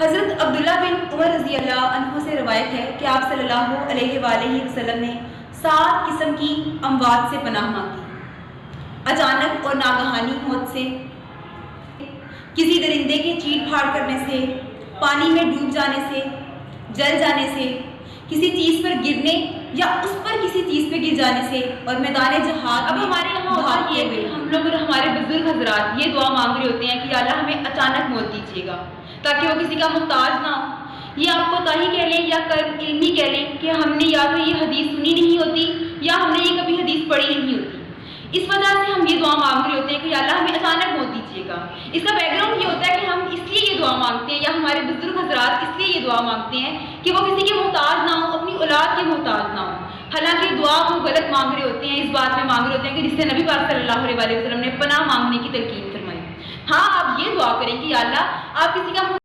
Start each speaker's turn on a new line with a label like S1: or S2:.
S1: حضرت عبداللہ بن عمر رضی اللہ عنہ سے روایت ہے کہ آپ صلی اللہ علیہ وآلہ وسلم نے 7 قسم کی اموات سے پناہ مانگی: اچانک اور ناگہانی موت سے، کسی درندے کے چیٹ پھاڑ کرنے سے، پانی میں ڈوب جانے سے، جل جانے سے، کسی چیز پر گرنے یا اس پر کسی چیز پہ گر جانے سے، اور میدان جہاد۔ اب ہمارے یہاں ہوتا یہ ہے کہ ہم لوگ اور ہمارے بزرگ حضرات یہ دعا مانگ رہے ہوتے ہیں کہ اللہ ہمیں اچانک موت دیجیے گا تاکہ وہ کسی کا محتاج نہ ہو۔ یہ آپ کو تاہی کہہ لیں یا علمی کہہ لیں کہ ہم نے یا تو یہ حدیث سنی نہیں ہوتی یا ہم نے یہ کبھی حدیث پڑھی نہیں ہوتی، اس وجہ سے ہم یہ دعا مانگ رہے ہوتے ہیں کہ اللہ ہمیں اچانک موت دیجیے گا۔ اس کا بیک گراؤنڈ یہ ہوتا ہے کہ ہم اس لیے یہ دعا مانگتے ہیں یا ہمارے بزرگ حضرات اس لیے یہ دعا مانگتے ہیں کہ وہ کسی کے محتاج نہ ہو، اپنی اولاد کے محتاج نہ ہو۔ حالانکہ دعا وہ غلط مانگ رہے ہوتے ہیں، اس بات میں مانگ رہے ہوتے ہیں کہ جس سے نبی پاک صلی اللہ علیہ وسلم نے پناہ مانگنے کی تلقین فرمائی۔ ہاں، آپ یہ دعا کریں کہ یا اللہ آپ کسی کا